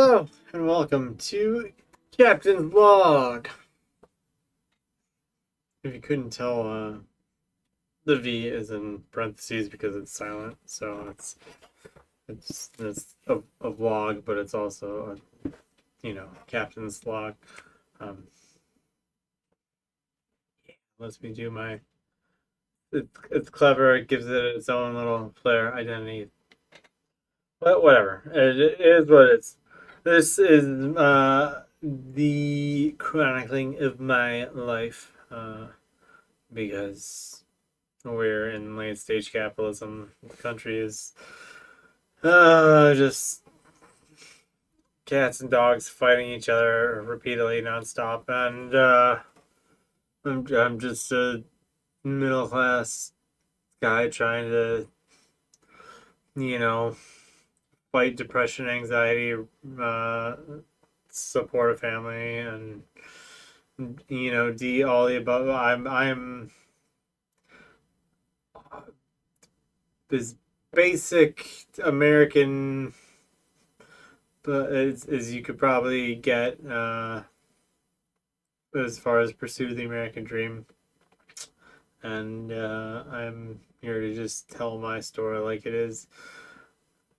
Hello, and welcome to Captain's Vlog. If you couldn't tell, the V is in parentheses because it's silent, so it's a vlog, but it's also Captain's Vlog. Um, Lets me do my. It's clever. It gives it its own little flair identity. But whatever, it is what it is. This is the chronicling of my life. Because we're in late stage capitalism. The country is just cats and dogs fighting each other repeatedly nonstop, and I'm just a middle class guy trying to you know fight depression, anxiety, support a family, and all the above. I'm this basic American, but as you could probably get, as far as pursue the American dream. And I'm here to just tell my story like it is.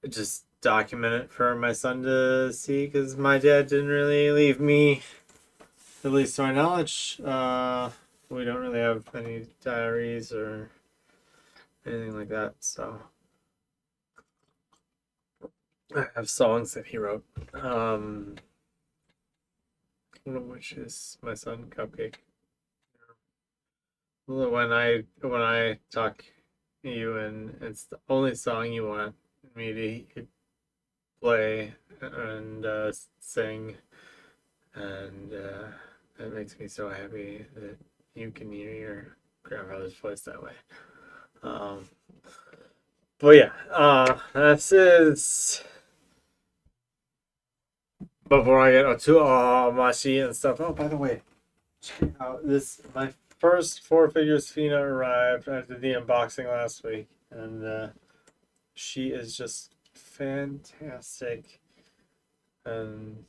Just document it for my son to see, because my dad didn't really leave me, at least to my knowledge. We don't really have any diaries or anything like that, so I have songs that he wrote. One of which is my son Cupcake. When I talk to you and it's the only song you want me to play and sing, and it makes me so happy that you can hear your grandfather's voice that way. But yeah, this is before I get to Mashi and stuff. Oh, by the way, check out this. My first Four Figures Fina arrived. I did the unboxing last week, and she is just fantastic. And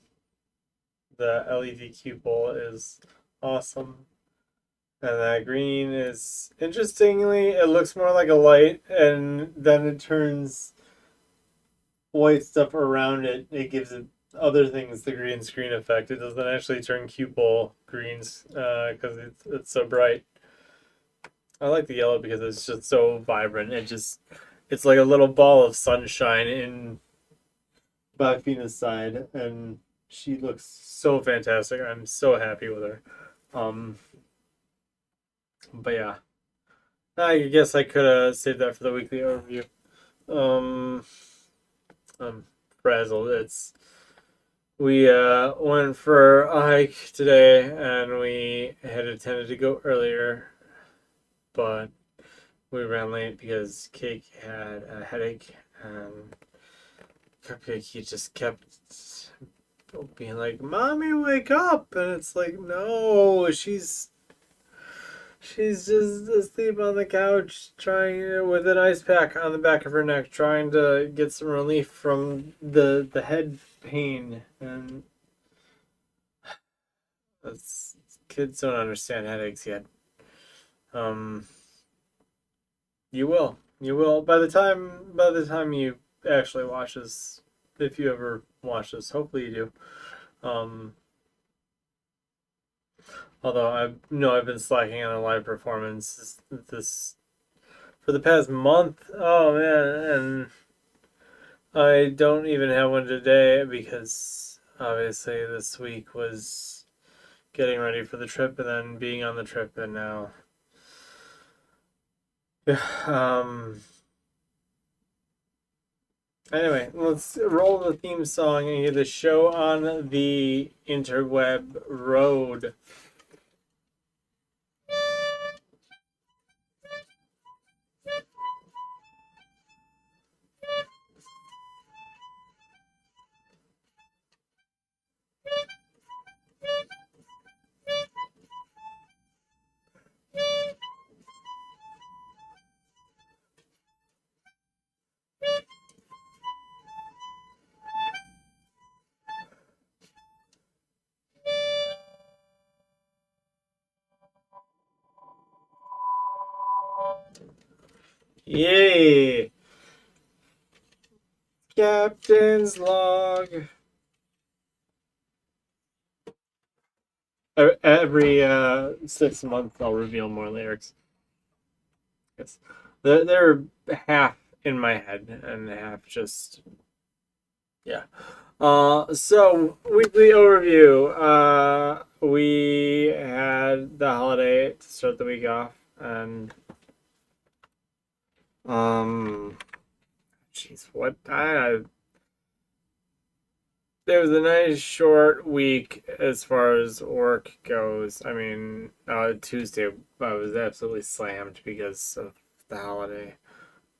the LED cue ball is awesome. And that green is, interestingly, it looks more like a light, and then it turns white stuff around it. It gives it other things the green screen effect. It doesn't actually turn cue ball greens because it's so bright. I like the yellow because it's just so vibrant. It's like a little ball of sunshine in Bafina's side, and she looks so fantastic. I'm so happy with her. But yeah, I guess I could have saved that for the weekly overview. I'm frazzled. We went for a hike today, and we had intended to go earlier, but we ran late because Cake had a headache, and Cupcake, he just kept being like, "Mommy, wake up!" And it's like, no, she's just asleep on the couch, trying with an ice pack on the back of her neck, trying to get some relief from the head pain. And that's, kids don't understand headaches yet. Um, you will by the time you actually watch this, if you ever watch this. Hopefully you do. Although I know I've been slacking on a live performance this for the past month. Oh man, and I don't even have one today because obviously this week was getting ready for the trip and then being on the trip, and now anyway, let's roll the theme song and get the show on the interweb road. Yay! Captain's log. Every 6 months, I'll reveal more lyrics. Yes, they're half in my head and half just yeah. So weekly overview. We had the holiday to start the week off, and jeez, what it was a nice short week as far as work goes. I mean, Tuesday I was absolutely slammed because of the holiday,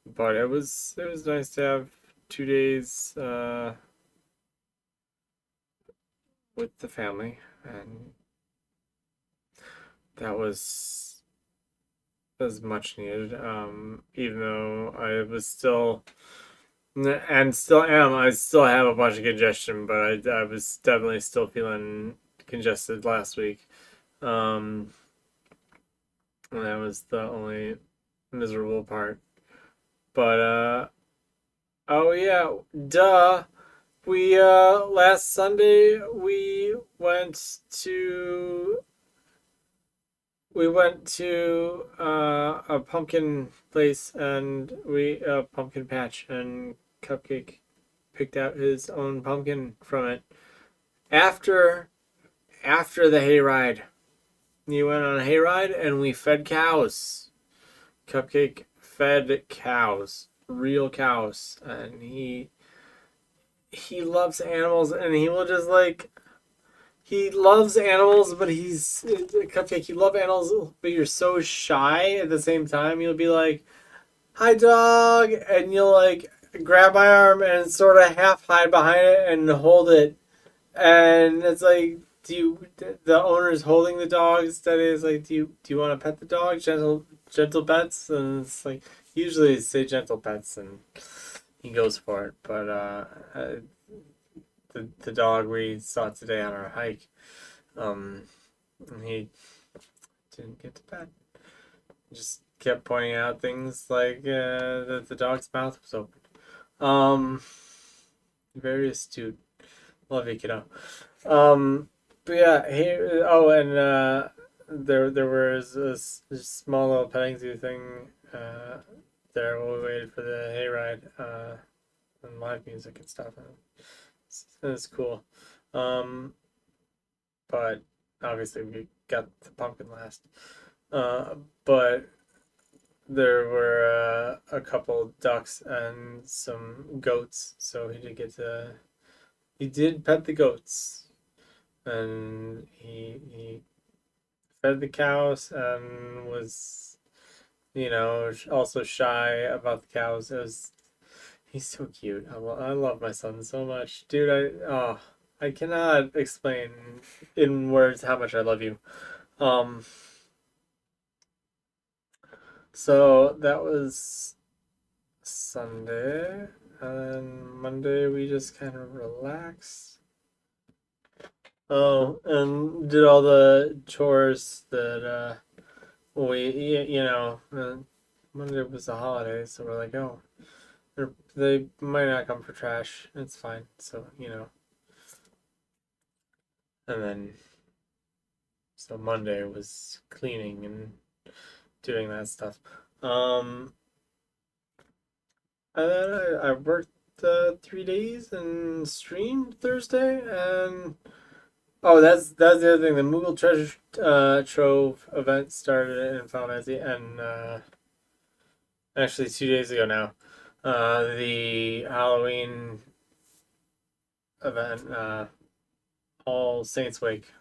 but it was nice to have 2 days with the family, and that was much needed. Even though I was still and still am, I still have a bunch of congestion, but I was definitely still feeling congested last week. Um, and that was the only miserable part. But oh yeah, duh. We last Sunday we went to a pumpkin place, and we pumpkin patch, and Cupcake picked out his own pumpkin from it after the hayride. He went on a hayride, and we fed cows. Cupcake fed cows, real cows, and he loves animals, and he will just like he loves animals, but he's Cupcake. You love animals, but you're so shy at the same time. You'll be like, "Hi, dog," and you'll like grab my arm and sort of half hide behind it and hold it, and it's like, do you? The owner's holding the dog instead. Is like, do you want to pet the dog? Gentle pets, and it's like usually say gentle pets, and he goes for it. But the dog we saw today on our hike, um, he didn't get to pet. Just kept pointing out things like that the dog's mouth was open. Um, Very astute. Love you, kiddo. But yeah, oh, and there was a small little petting zoo thing there while we waited for the hayride and live music and stuff. And it's cool. Um, but obviously we got the pumpkin last. Uh, but there were a couple ducks and some goats, so he did pet the goats, and he fed the cows and was also shy about the cows. He's so cute. I love my son so much, dude. I cannot explain in words how much I love you. Um, so that was Sunday, and Monday we just kind of relaxed. Oh, and did all the chores that Monday was a holiday, so we're like, oh, they might not come for trash. It's fine. So, and then so Monday was cleaning and doing that stuff. Um, and then I worked 3 days and streamed Thursday, and oh, that's the other thing. The Moogle Treasure Trove event started in Final Fantasy, and actually 2 days ago now, the Halloween event, All Saints Wake,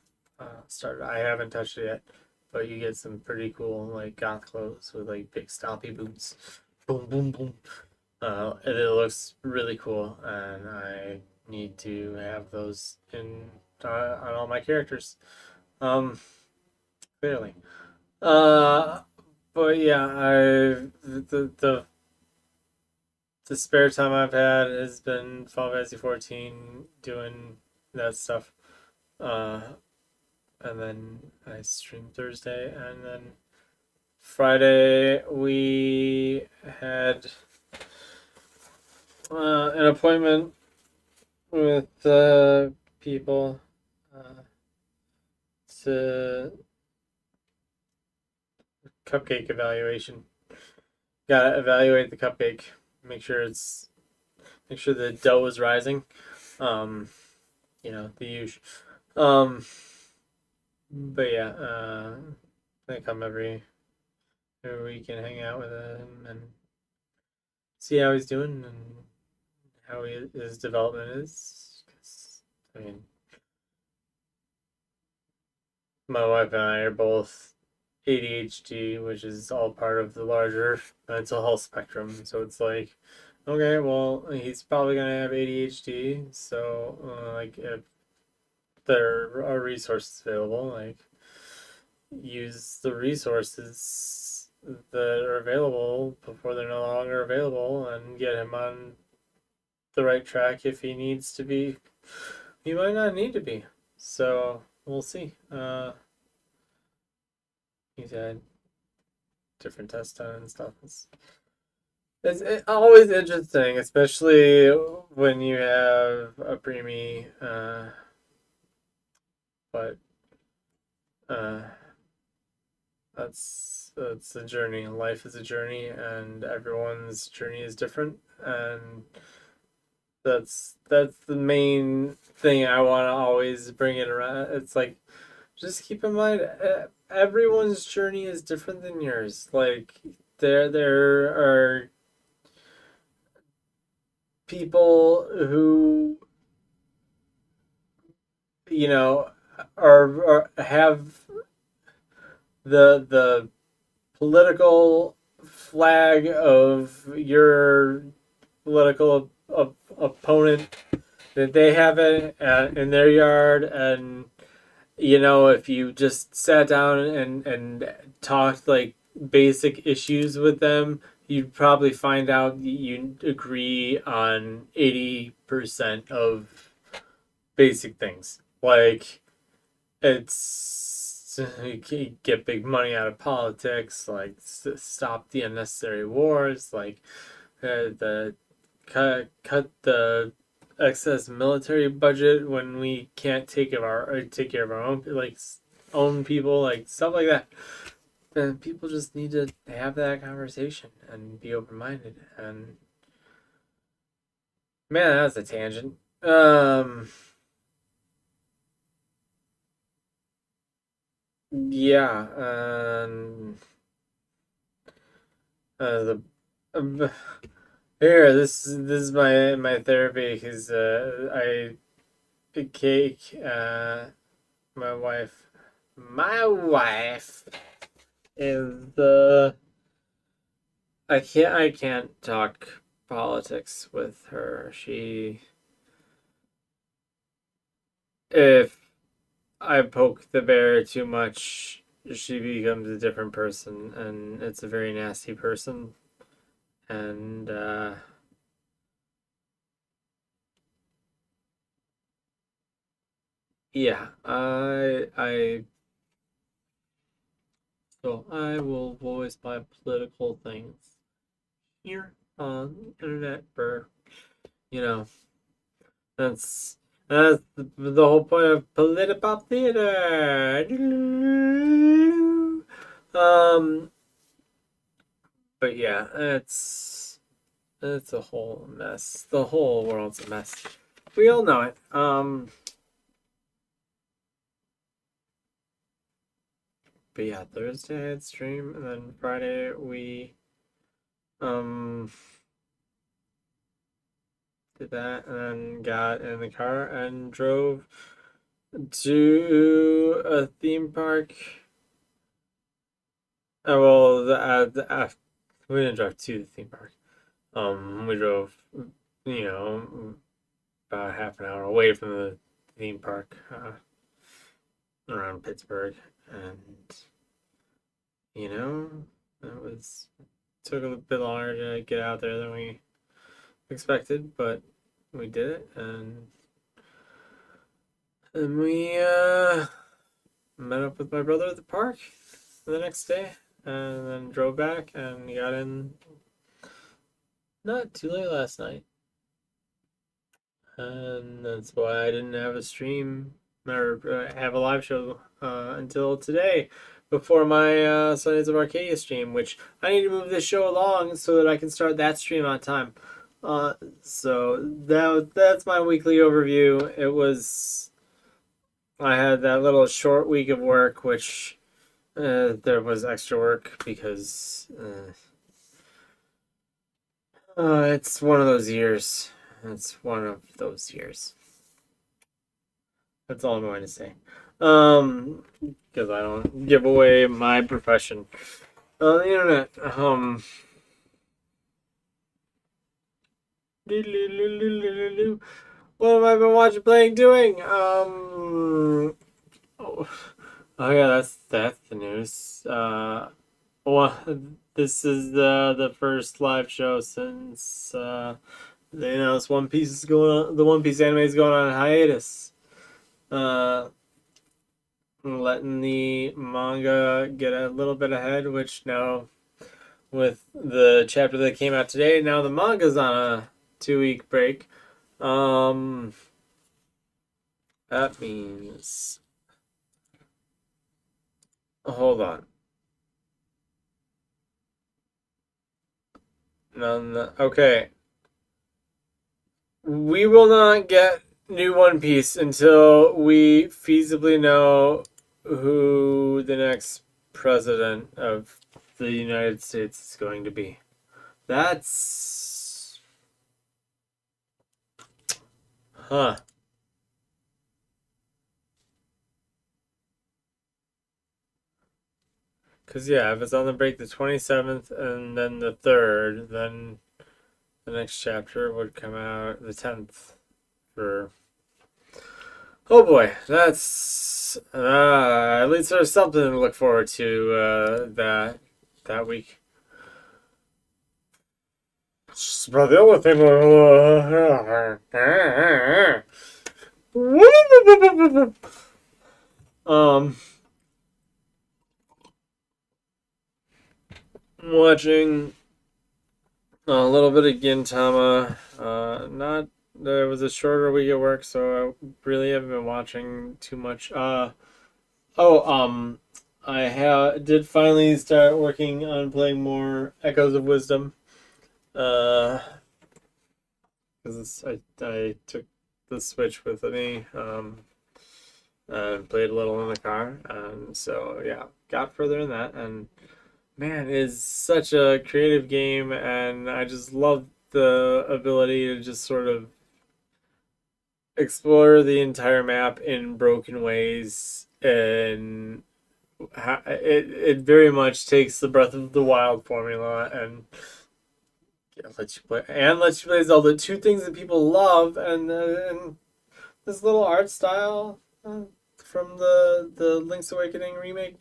started. I haven't touched it yet, but you get some pretty cool like goth clothes with like big stompy boots. Boom, boom, boom. And it looks really cool, and I need to have those in on all my characters. Um, Clearly. Uh, but yeah, the spare time I've had has been Final Fantasy 14 doing that stuff. Uh, and then I stream Thursday, and then Friday we had an appointment with people to cupcake evaluation. Gotta evaluate the cupcake. Make sure it's make sure the dough is rising. Um, the usual. Um, but yeah, I come every week and hang out with him and see how he's doing and how his development is. 'Cause, I mean, my wife and I are both ADHD, which is all part of the larger mental health spectrum. So it's like, okay, well, he's probably gonna have ADHD. So, like, if there are resources available, like, use the resources that are available before they're no longer available, and get him on the right track if he needs to be. He might not need to be. So we'll see. He's had different tests done and stuff. It's always interesting, especially when you have a preemie. But uh, that's a journey. Life is a journey, and everyone's journey is different. And that's the main thing I want to always bring it around. It's like, just keep in mind, everyone's journey is different than yours. Like, there are people who, you know, are have the political flag of your political opponent, that they have it in their yard. And if you just sat down and talked like basic issues with them, you'd probably find out you agree on 80% of basic things. Like, it's you get big money out of politics, like stop the unnecessary wars, like the cut the excess military budget when we can't take care of our own, like, own people, like stuff like that. And people just need to have that conversation and be open minded. And man, that was a tangent. Yeah. The um, Here, this is my therapy, because I cake my wife is the I can't talk politics with her. If I poke the bear too much, she becomes a different person, and it's a very nasty person. And yeah, I will voice my political things here on the internet. For you know that's the whole point of political theater. Um, but yeah, it's a whole mess. The whole world's a mess. We all know it. But yeah, Thursday I had stream, and then Friday we um did that, and then got in the car and drove to a theme park. Well, we didn't drive to the theme park. We drove, about half an hour away from the theme park, around Pittsburgh. And you know, it was took a bit longer to get out there than we expected, but we did it. And we met up with my brother at the park the next day, and then drove back and got in not too late last night. And that's why I didn't have a stream or have a live show until today before my Sundays of Arcadia stream, which I need to move this show along so that I can start that stream on time. So that's my weekly overview. I had that little short week of work, which there was extra work because it's one of those years. It's one of those years. That's all I'm going to say. Because I don't give away my profession on the internet. What have I been watching, playing, doing? Oh, yeah, that's the news. Well, this is the first live show since they announced One Piece is going on. The One Piece anime is going on hiatus. Letting the manga get a little bit ahead, which now with the chapter that came out today, now the manga's on a 2-week break. That means hold on. Okay. We will not get new One Piece until we feasibly know who the next president of the United States is going to be. That's... Huh. Because, yeah, if it's on the break the 27th and then the 3rd, then the next chapter would come out the 10th for... Oh boy, that's... at least there's something to look forward to that week. But the other thing watching a little bit of Gintama. Not There was a shorter week at work, so I really haven't been watching too much. Did finally start working on playing more Echoes of Wisdom. Because I took the Switch with me, and played a little in the car, and so yeah, got further in that, and man, it is such a creative game, and I just love the ability to just sort of explore the entire map in broken ways, and it very much takes the Breath of the Wild formula and lets you play Zelda, two things that people love, and this little art style from the Link's Awakening remake,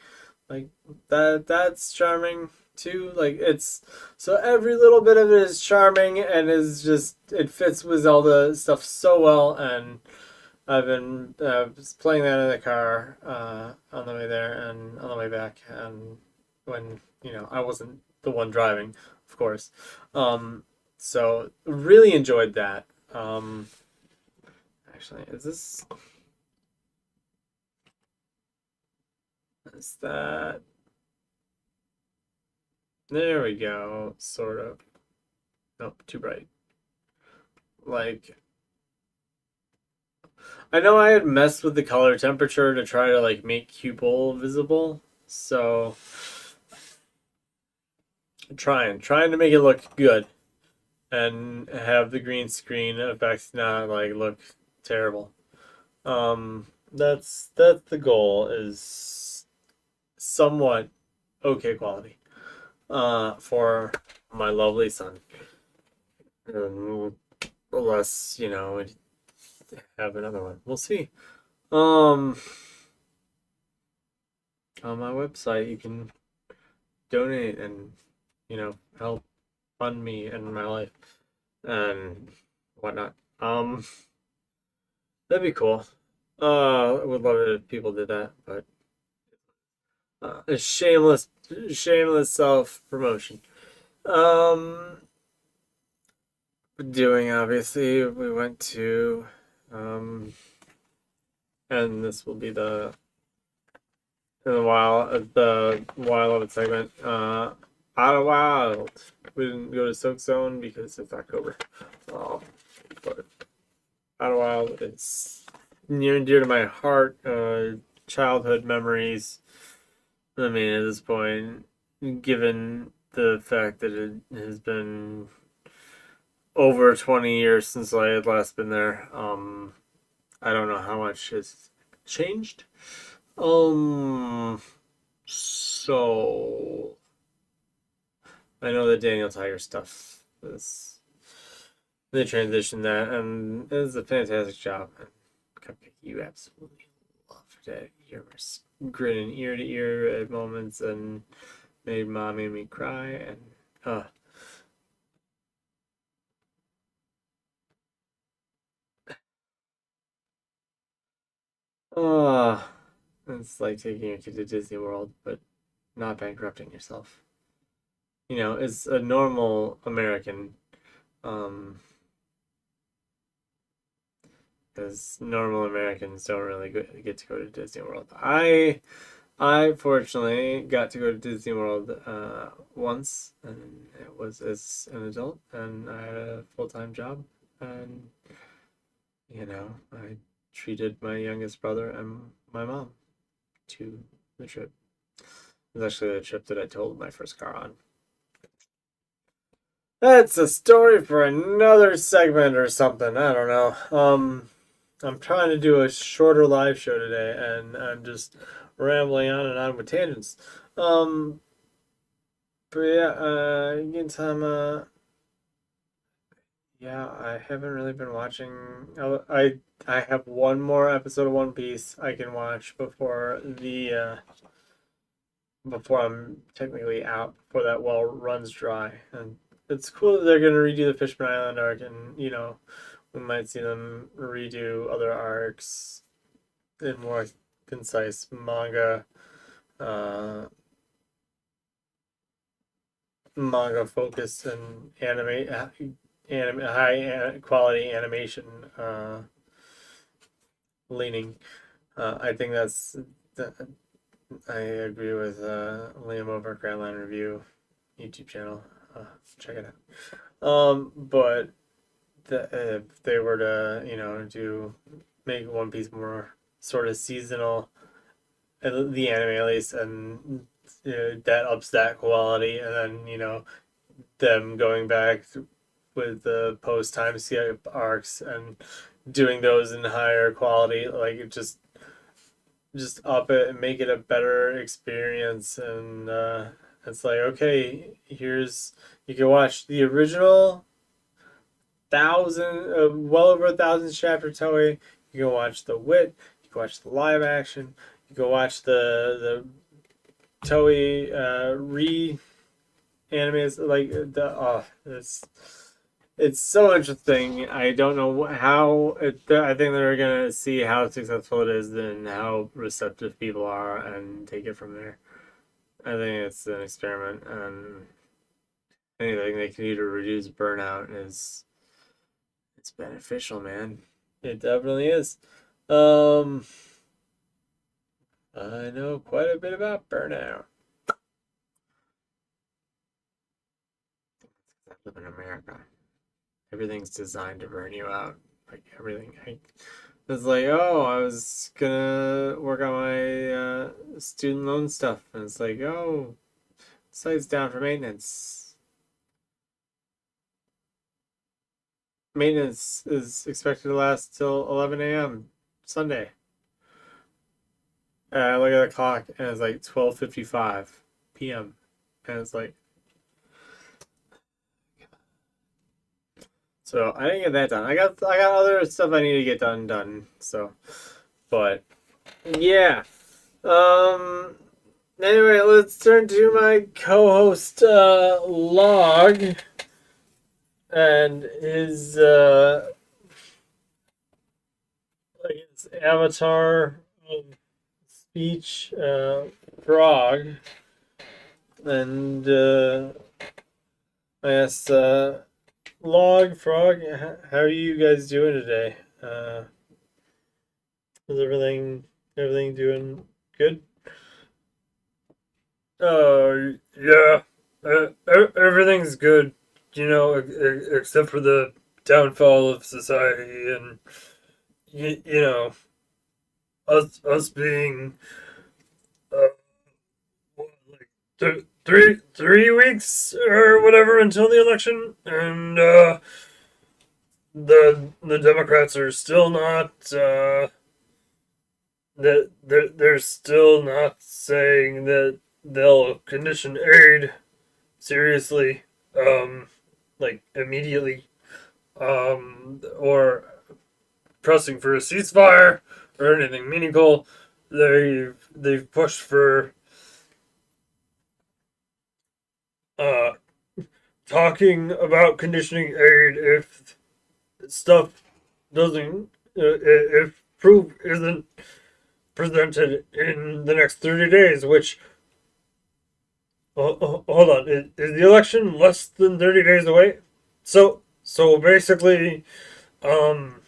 like that's charming too. Like it's so every little bit of it is charming and is just it fits with Zelda stuff so well, and I've been playing that in the car on the way there and on the way back, and when I wasn't the one driving, of course. So really enjoyed that. Actually, is that? There we go. Sort of. Nope, too bright. Like, I know I had messed with the color temperature to try to like make Cupol visible, so trying to make it look good and have the green screen effects not like look terrible. That's the goal, is somewhat okay quality for my lovely son. Unless we have another one, we'll see. On my website you can donate and help fund me and my life and whatnot. That'd be cool. I would love it if people did that, but a shameless shameless self-promotion. Doing, obviously, we went to, and this will be the while of it segment, Outer Wild. We didn't go to Soak Zone because it's October. But Outer Wild, it's near and dear to my heart. Childhood memories. I mean, at this point, given the fact that it has been over 20 years since I had last been there, I don't know how much has changed. So I know the Daniel Tiger stuff is they transitioned that, and it was a fantastic job. And Cupcake, you absolutely loved it. You were grinning ear to ear at moments, and made mommy and me cry. And uh, it's like taking your kid to Disney World, but not bankrupting yourself. You know, as a normal American, um, because normal Americans don't really get to go to Disney World. I fortunately got to go to Disney World once, and it was as an adult, and I had a full-time job, and I treated my youngest brother and my mom to the trip. It was actually the trip that I told my first car on. That's a story for another segment or something. I don't know. I'm trying to do a shorter live show today, and I'm just rambling on and on with tangents. Um, but yeah, again, time. Yeah, I haven't really been watching. I have one more episode of One Piece I can watch before I'm technically out, before that well runs dry. And it's cool that they're gonna redo the Fishman Island arc, and we might see them redo other arcs in more concise uh, manga focused and high quality animation leaning. I think I agree with Liam over at Grand Line Review YouTube channel. Check it out. But if they were to do make One Piece more sort of seasonal, the anime at least, and that ups that quality, and then them going back with the post time skip arcs and doing those in higher quality, like it just up it and make it a better experience. And it's like, okay, you can watch the original well over 1,000 chapter Toei. You can watch the Wit. You can watch the live action. You can watch the Toei animes. Like it's so interesting. I don't know I think they're gonna see how successful it is and how receptive people are, and take it from there. I think it's an experiment, and anything they can do to reduce burnout is it's beneficial, man. It definitely is. Um, I know quite a bit about burnout. I live in America. Everything's designed to burn you out. Like everything. It's like, oh, I was gonna work on my student loan stuff, and it's like, oh, site's down for maintenance. Maintenance is expected to last till 11 a.m. Sunday. And I look at the clock, and it's like 12:55 p.m. And it's like, so I didn't get that done. I got other stuff I need to get done. So, but yeah. Um. Anyway, let's turn to my co-host Log and his avatar speech Frog. And I guess Log Frog, how are you guys doing today? Is everything doing good? Yeah, everything's good, except for the downfall of society and you know us being uh, what, like 3 weeks or whatever until the election, and the Democrats are still not that they're still not saying that they'll condition aid seriously, like immediately, or pressing for a ceasefire or anything meaningful. They've pushed for uh, talking about conditioning aid if stuff doesn't, if proof isn't presented in the next 30 days, which, hold on, is the election less than 30 days away? So basically, um,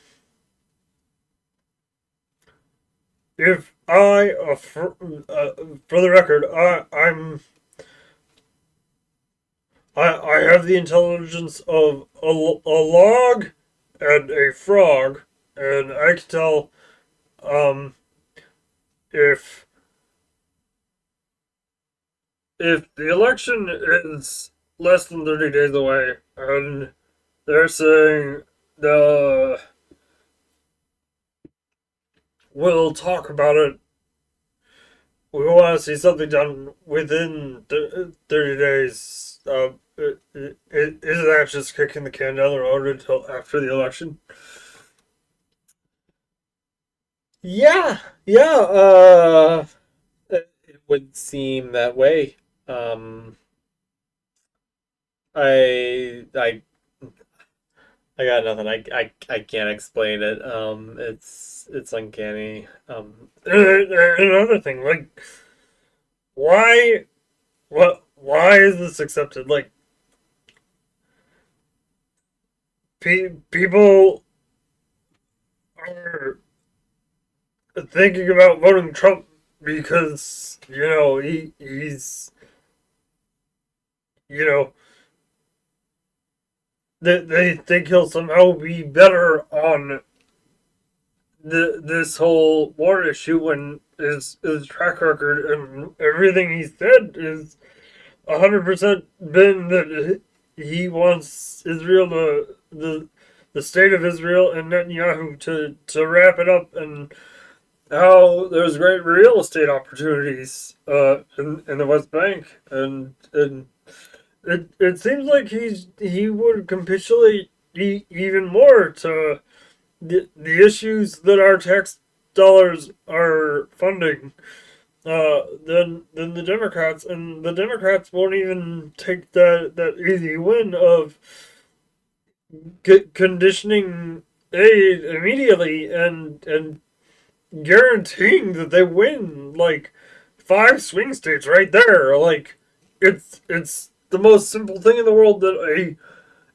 if for the record, I have the intelligence of a log and a frog, and I can tell, um, if the election is less than 30 days away, and they're saying the we'll talk about it, we want to see something done within 30 days. Isn't that just kicking the can down the road until after the election? Yeah, yeah. It would seem that way. Um, I I got nothing. I can't explain it. It's uncanny. Another thing, like, why why is this accepted? Like, people are thinking about voting Trump because he's you know they think he'll somehow be better on this whole war issue when his track record and everything he said is 100% been that he wants Israel to the state of Israel and Netanyahu to wrap it up, and how there's great real estate opportunities in the West Bank, and it seems like he would capitulate even more to the issues that our tax dollars are funding, than the Democrats, and the Democrats won't even take that easy win of conditioning aid immediately and guaranteeing that they win like 5 swing states right there. Like, it's the most simple thing in the world that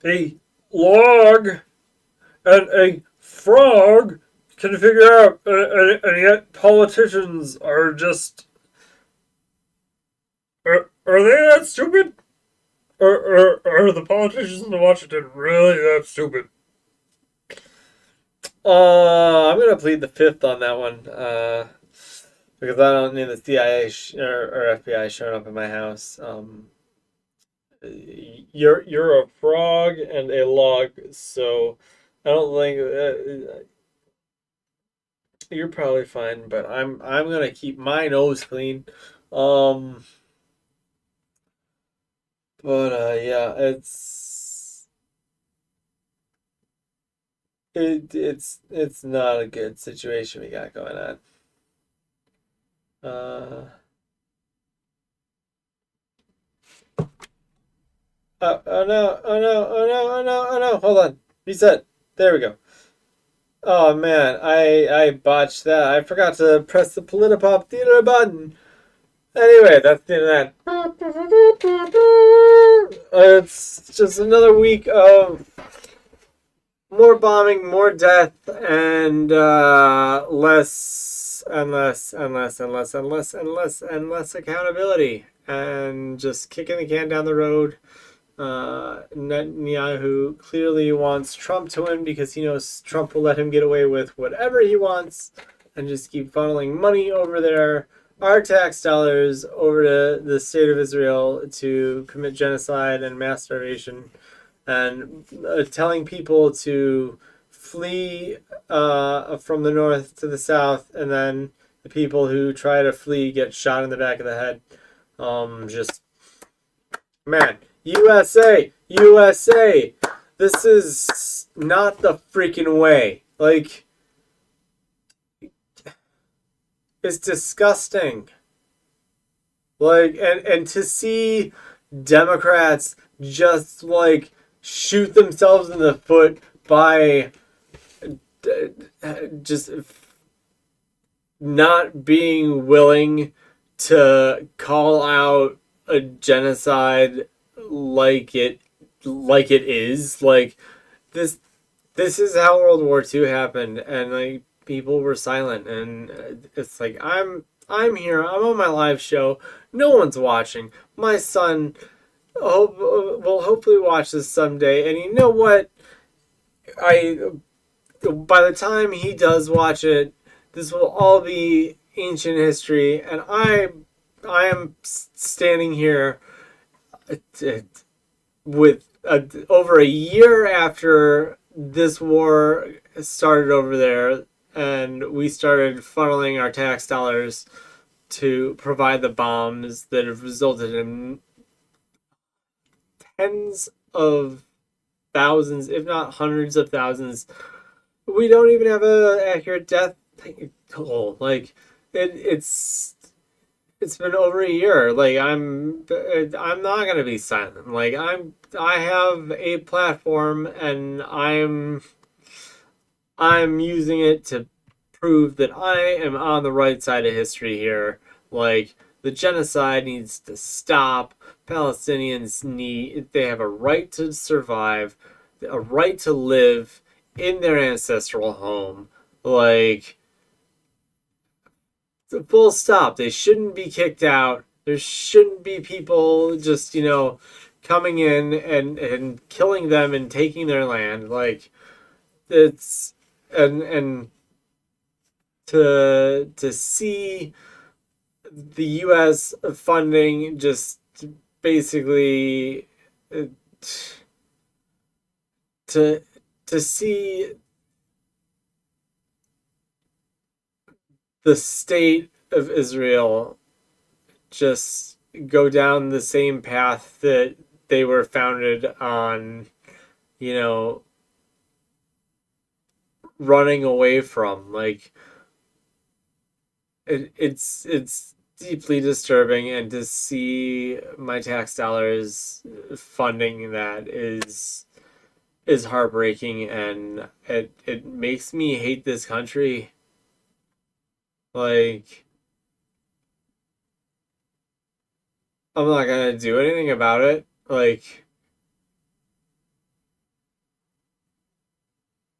a log and a frog can figure out, and yet politicians are just are they that stupid? Or are the politicians in Washington really that stupid? I'm gonna plead the fifth on that one. Because I don't need the CIA or FBI showing up in my house. You're a frog and a log, so I don't think you're probably fine. But I'm gonna keep my nose clean. Um, but yeah, it's not a good situation we got going on. Uh, oh no, oh no, oh no, oh no, oh no, hold on. Reset. There we go. Oh man, I botched that. I forgot to press the Politipop Theater button. Anyway, that's the end of that. just another week of more bombing, more death, and less and less and less and less and less and less and less accountability, and just kicking the can down the road. Netanyahu clearly wants Trump to win because he knows Trump will let him get away with whatever he wants and just keep funneling money over there, our tax dollars, over to the state of Israel to commit genocide and mass starvation, and telling people to flee from the north to the south, and then the people who try to flee get shot in the back of the head. Just, man, USA, USA, this is not the freaking way. Like, it's disgusting. Like, and to see Democrats just like shoot themselves in the foot by just not being willing to call out a genocide like it is. Like, this is how World War II happened, and like people were silent, and it's like I'm here, I'm on my live show, no one's watching. My son will hopefully watch this someday, and you know what? I By the time he does watch it, this will all be ancient history, and I am standing here with over a year after this war started over there, and we started funneling our tax dollars to provide the bombs that have resulted in tens of thousands, if not hundreds of thousands. We don't even have an accurate death toll. Like, it's been over a year. Like, I'm not gonna be silent. Like, I have a platform, and I'm using it to prove that I am on the right side of history here. Like, the genocide needs to stop. Palestinians they have a right to survive, a right to live in their ancestral home. Like, full stop. They shouldn't be kicked out. There shouldn't be people just, coming in and killing them and taking their land. Like, it's and to see the US funding just basically to see the state of Israel just go down the same path that they were founded on, running away from. Like, it's deeply disturbing, and to see my tax dollars funding that is heartbreaking, and it makes me hate this country. Like, I'm not gonna do anything about it. Like,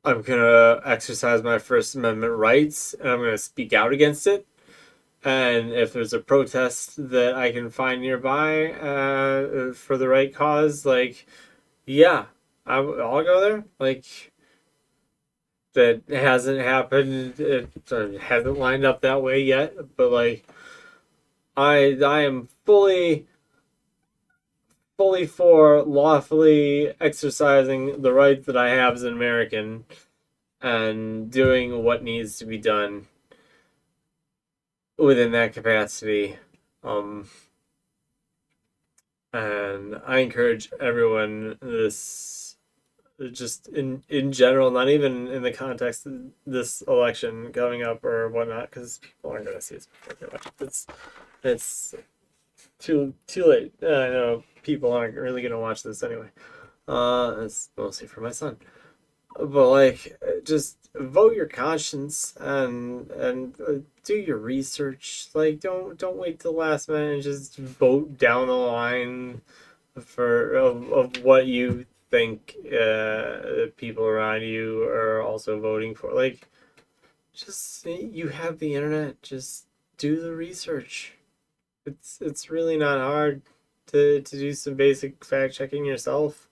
I'm gonna exercise my First Amendment rights, and I'm gonna speak out against it. And if there's a protest that I can find nearby for the right cause, like, yeah, I'll go there. Like, that hasn't happened. It hasn't lined up that way yet. But like, I am fully for lawfully exercising the rights that I have as an American and doing what needs to be done within that capacity. And I encourage everyone, this just in general, not even in the context of this election coming up or whatnot, because people aren't going to see this before they watch it. It's too late. I know people aren't really going to watch this anyway. It's mostly for my son. But like, just vote your conscience, and do your research. Like, don't wait till the last minute and just vote down the line. of what you think people around you are also voting for. Like, just you have the internet. Just do the research. It's really not hard to do some basic fact checking yourself.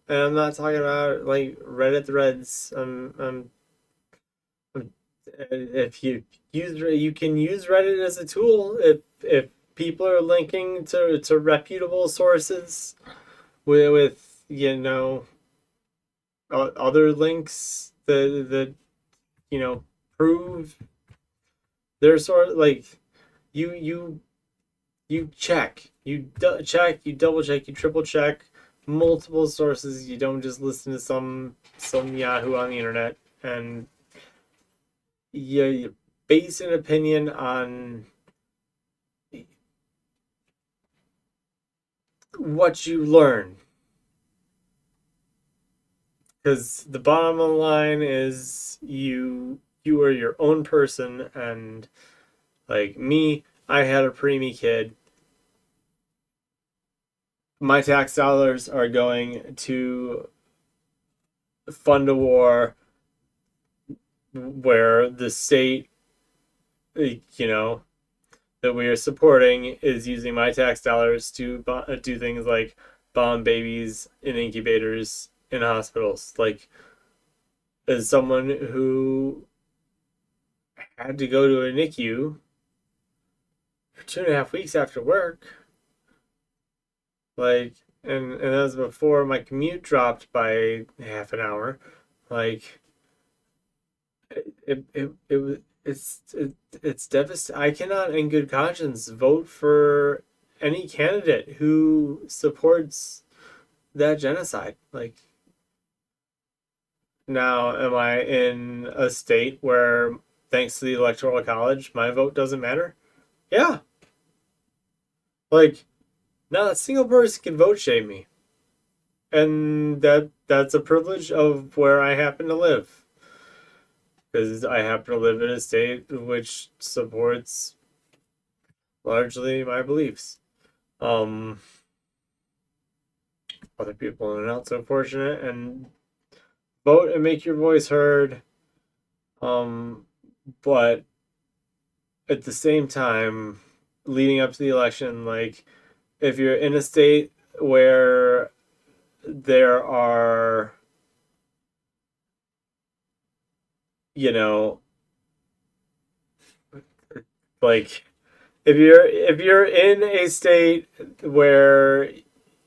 And I'm not talking about like Reddit threads. If you can use Reddit as a tool if people are linking to reputable sources with other links that prove their sort, like you you check check, you double check, you triple check multiple sources. You don't just listen to some yahoo on the internet and you base an opinion on what you learn, because the bottom line is you are your own person. And like me, I had a preemie kid. My tax dollars are going to fund a war where the state, that we are supporting is using my tax dollars to do things like bomb babies in incubators in hospitals. Like, as someone who had to go to a NICU for 2.5 weeks after work, like, and that was before my commute dropped by half an hour. Like, it was it's devastating. I cannot in good conscience vote for any candidate who supports that genocide. Like, now am I in a state where, thanks to the electoral college, my vote doesn't matter? Yeah. Like, not a single person can vote shame me. And that's a privilege of where I happen to live, because I happen to live in a state which supports largely my beliefs. Um, Other people are not so fortunate, and vote and make your voice heard. But at the same time, leading up to the election, like, if you're in a state where there are, you know, like, if you're in a state where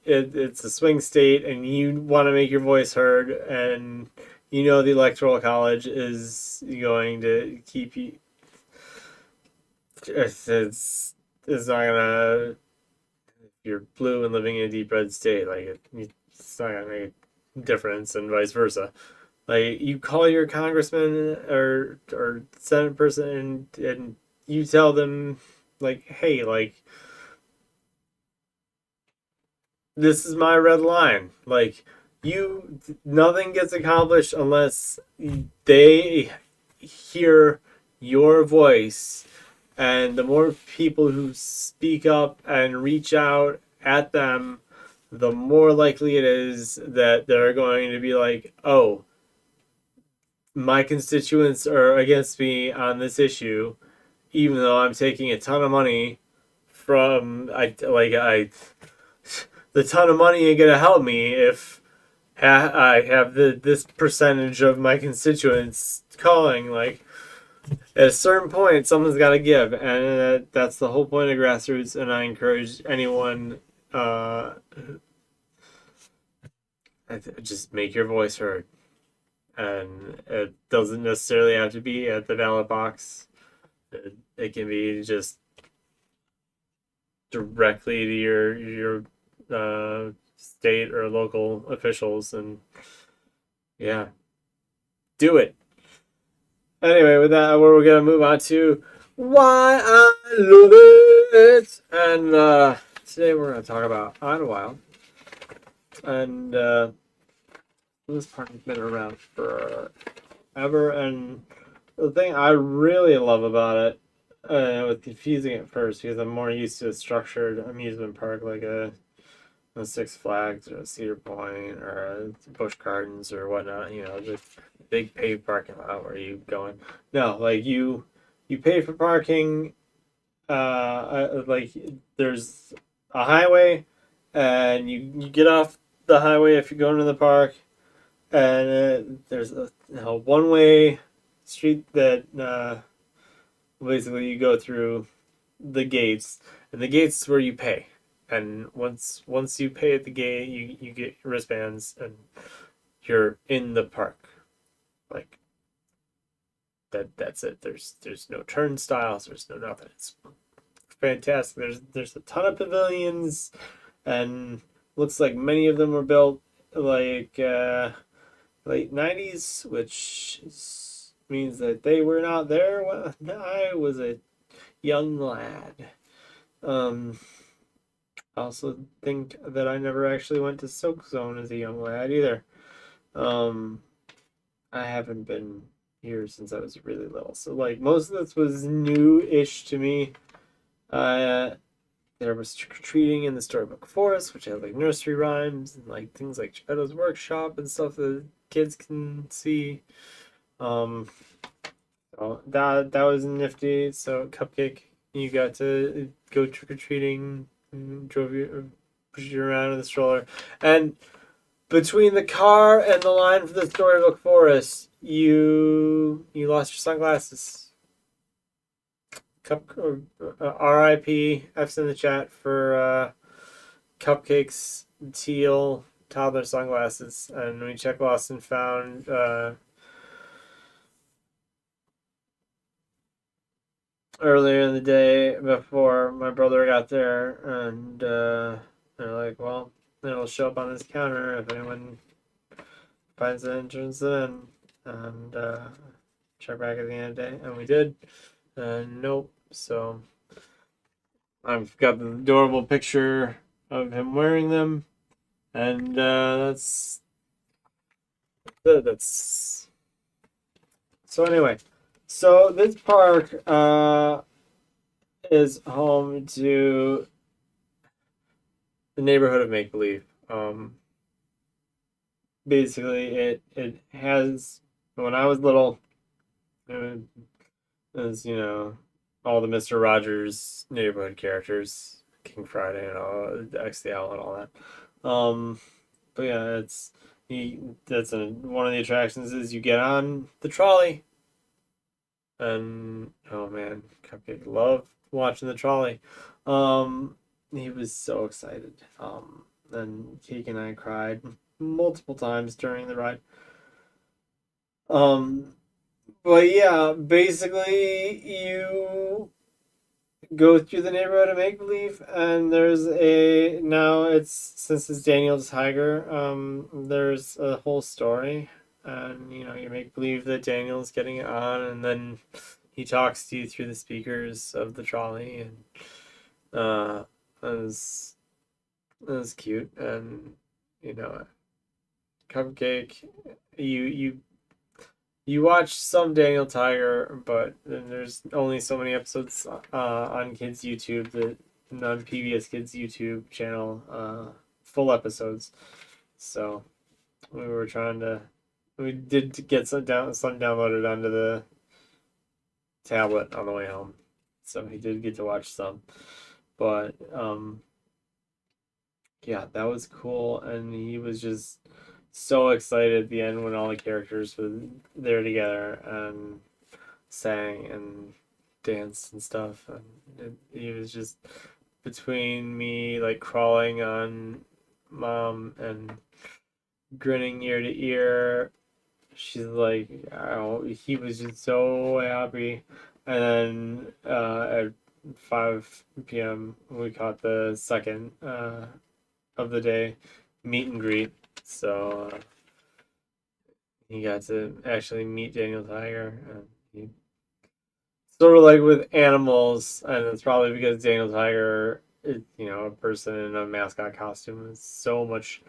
it's a swing state and you want to make your voice heard, and the electoral college is going to keep you, it's not gonna, if you're blue and living in a deep red state, like, it's not gonna make a difference, and vice versa. Like, you call your congressman or senate person, and you tell them, like, hey, like, this is my red line. Like, nothing gets accomplished unless they hear your voice. And the more people who speak up and reach out at them, the more likely it is that they're going to be like, oh, my constituents are against me on this issue, even though I'm taking a ton of money from, the ton of money ain't gonna help me if I have this percentage of my constituents calling. Like, at a certain point, someone's got to give, and that's the whole point of grassroots. And I encourage anyone, just make your voice heard, and it doesn't necessarily have to be at the ballot box. It can be just directly to your state or local officials, and yeah, do it. Anyway, with that, we're gonna move on to why I love it, and today we're gonna talk about Idlewild, and this part has been around forever, and the thing I really love about it, it was confusing at first because I'm more used to a structured amusement park like a a Six Flags or a Cedar Point or a Busch Gardens or whatnot. The big paved parking lot where you go in. No, like you pay for parking. Like there's a highway, and you get off the highway if you go into the park, and there's a one way street that basically you go through the gates, and the gates is where you pay. And once you pay at the gate, you get wristbands, and you're in the park. Like that's it. There's no turnstiles. There's no nothing. It's fantastic. There's a ton of pavilions, and looks like many of them were built like late '90s, which means that they were not there when I was a young lad. Um, I also think that I never actually went to Soak Zone as a young lad either. Um, I haven't been here since I was really little, so like most of this was new-ish to me. Uh, there was trick-or-treating in the Storybook Forest, which had like nursery rhymes and like things like Geppetto's Workshop and stuff that kids can see. Um, so that was nifty. So Cupcake, you got to go trick-or-treating, drove you pushed you around in the stroller, and between the car and the line for the Storybook Forest, you lost your sunglasses. R.I.P. F's in the chat for Cupcake's teal toddler sunglasses, and we checked lost and found earlier in the day before my brother got there, and they're like, well, it'll show up on this counter if anyone finds it and turns it in, and check back at the end of the day, and we did, and nope. So I've got the adorable picture of him wearing them, and that's so anyway. So this park is home to the neighborhood of make believe. Basically, it has when I was little, it was all the Mister Rogers neighborhood characters, King Friday and all, X the Owl and all that. But yeah, one of the attractions is you get on the trolley, and oh man, Cupcake loved watching the trolley. He was so excited. And Cake and I cried multiple times during the ride. But yeah, basically you go through the neighborhood of make believe, and there's now it's since it's Daniel Tiger, there's a whole story, and you make believe that Daniel's getting it on, and then he talks to you through the speakers of the trolley, and it was cute, and Cupcake, you watch some Daniel Tiger, but then there's only so many episodes on Kids YouTube, on PBS Kids YouTube channel, full episodes. So we did get some downloaded onto the tablet on the way home. So he did get to watch some. But yeah, that was cool, and he was just so excited at the end when all the characters were there together and sang and danced and stuff. And he was just between me like crawling on mom and grinning ear to ear. She's like, oh, he was just so happy. And then at 5 p.m. we caught the second of the day meet and greet. So he got to actually meet Daniel Tiger. And he sort of like with animals, and it's probably because Daniel Tiger, a person in a mascot costume, is so much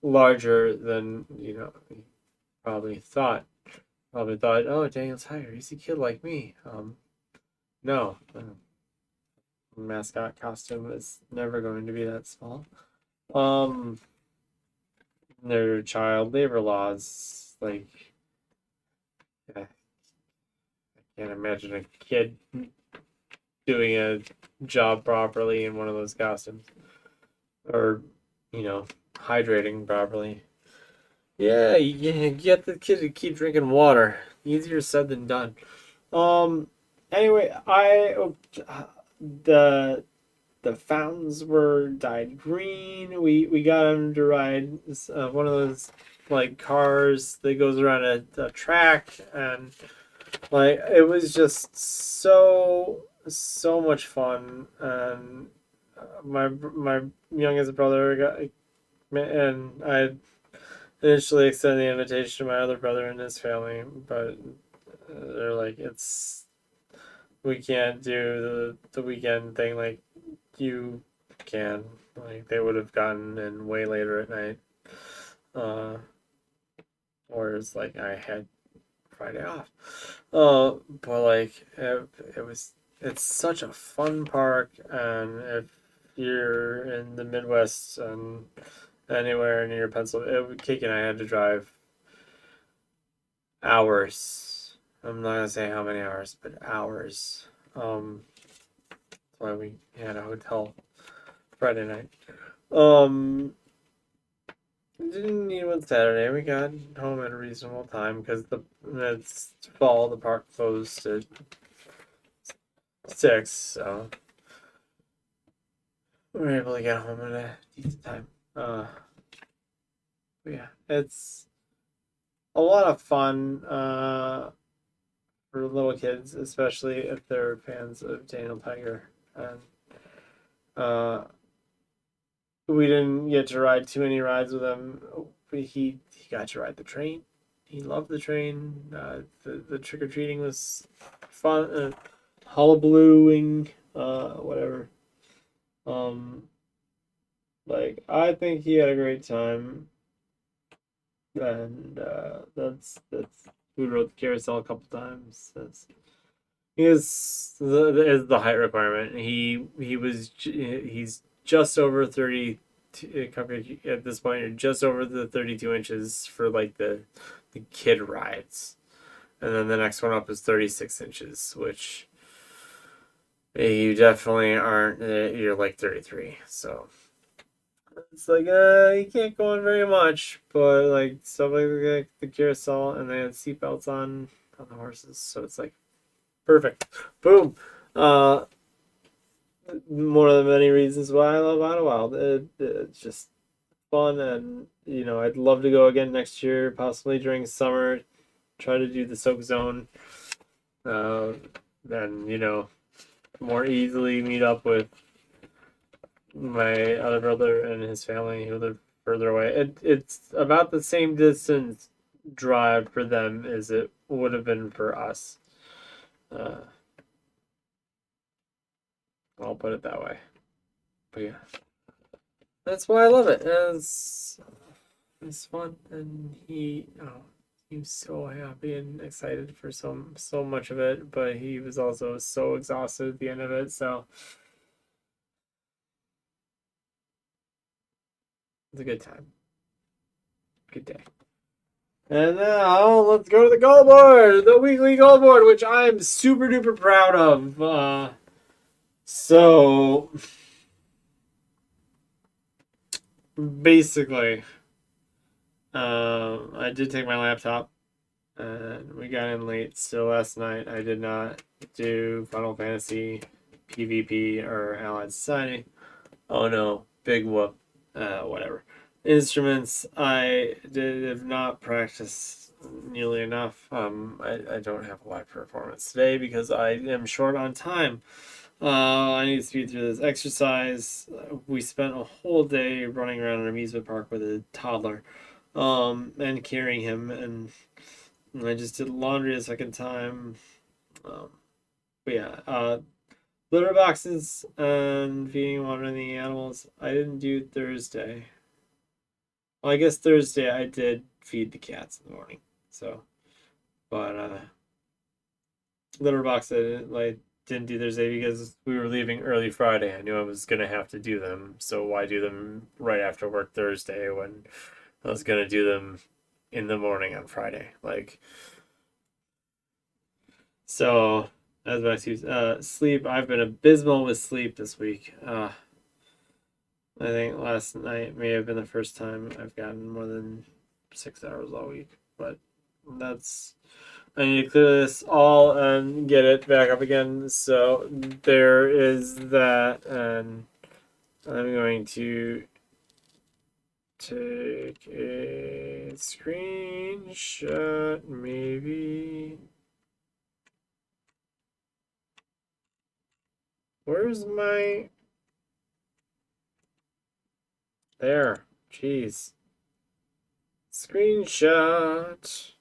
larger than he probably thought. Probably thought, oh, Daniel Tiger, he's a kid like me. No, mascot costume is never going to be that small. Um, their child labor laws, like, I can't imagine a kid doing a job properly in one of those costumes, or you know, hydrating properly. Yeah, you get the kid to keep drinking water. Easier said than done. Um. Anyway, the the fountains were dyed green. We got him to ride one of those like cars that goes around a track, and like it was just so much fun. And my youngest brother got, and I initially extended the invitation to my other brother and his family, but they're like, we can't do the weekend thing like you can. Like they would have gotten in way later at night. Uh, whereas like I had Friday off. But like it's such a fun park, and if you're in the Midwest and anywhere near Pennsylvania, Kiki and I had to drive hours. I'm not gonna say how many hours, but hours. That's why we had a hotel Friday night. Didn't need one Saturday. We got home at a reasonable time because it's fall. The park closed at 6, so we were able to get home at a decent time. But yeah, it's a lot of fun for little kids, especially if they're fans of Daniel Tiger. And uh, we didn't get to ride too many rides with him. But he got to ride the train. He loved the train. The trick or treating was fun. Hullabalooing, whatever. Um, like I think he had a great time, and that's we rode the carousel a couple times. He is the height requirement. He's just over 30. At this point, you're just over the 32 inches for like the kid rides, and then the next one up is 36 inches, which you definitely aren't. You're like 33, so it's like you can't go on very much, but like stuff like the carousel, and they had seatbelts on the horses, so it's like perfect. Boom. Uh, one of the many reasons why I love Idlewild. It's just fun, and I'd love to go again next year, possibly during summer. Try to do the soak zone, uh, and more easily meet up with my other brother and his family who live further away. It's about the same distance drive for them as it would have been for us. Uh, I'll put it that way. But yeah, that's why I love it. It's fun, and he was so happy and excited for so much of it, but he was also so exhausted at the end of it. So it's a good time, good day. And now let's go to the goal board, the weekly goal board, which I'm super duper proud of. So basically, I did take my laptop, and we got in late still last night. I did not do Final Fantasy, PvP, or Allied Society. Oh no, big whoop. Whatever. Instruments, have not practiced nearly enough. I don't have a live performance today because I am short on time. I need to speed through this exercise. We spent a whole day running around an amusement park with a toddler, and carrying him, and I just did laundry a second time. Um, but yeah, litter boxes and feeding and watering the animals. I didn't do Thursday. Well, I guess Thursday I did feed the cats in the morning. So, but litter box I didn't like. didn't do Thursday because we were leaving early Friday. I knew I was gonna have to do them, so why do them right after work Thursday when I was gonna do them in the morning on Friday? Like, so that's my excuse. Sleep. I've been abysmal with sleep this week. I think last night may have been the first time I've gotten more than 6 hours all week, but that's. I need to clear this all and get it back up again. So there is that, and I'm going to take a screenshot, maybe. Where's my... There. Jeez. Screenshot.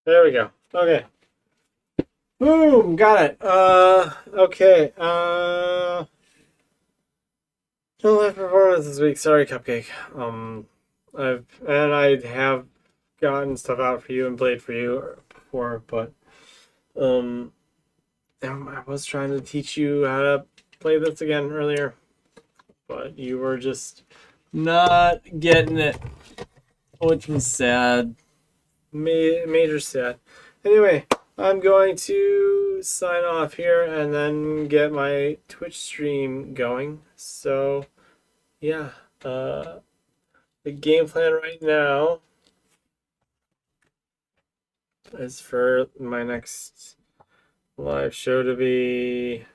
There we go. Okay. Boom, got it. Okay. No live performance this week. Sorry, Cupcake. I have gotten stuff out for you and played for you before, but um, I was trying to teach you how to play this again earlier, but you were just not getting it, which was sad. Major sad. Anyway, I'm going to sign off here and then get my Twitch stream going. So, yeah, the game plan right now is for my next live show to be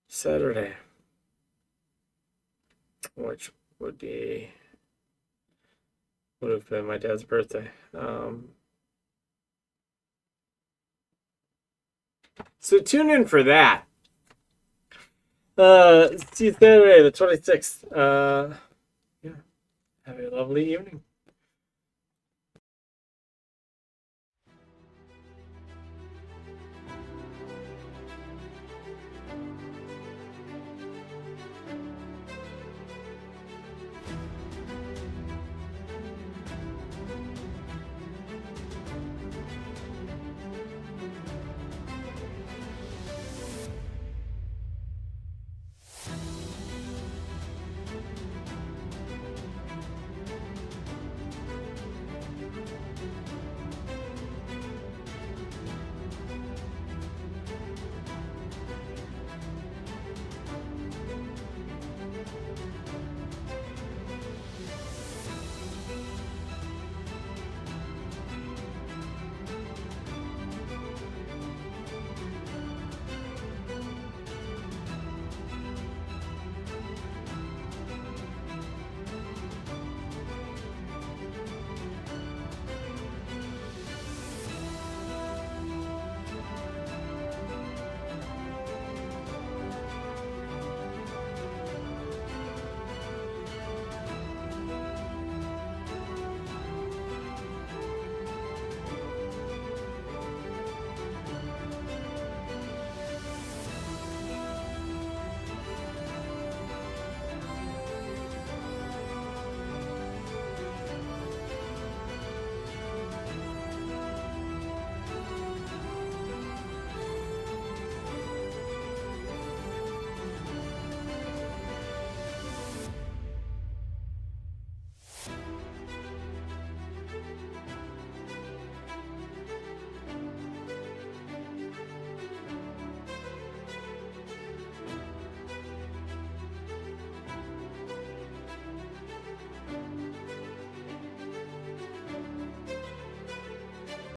Saturday, which would have been my dad's birthday. So tune in for that. See you Saturday, the 26th. Yeah. Have a lovely evening.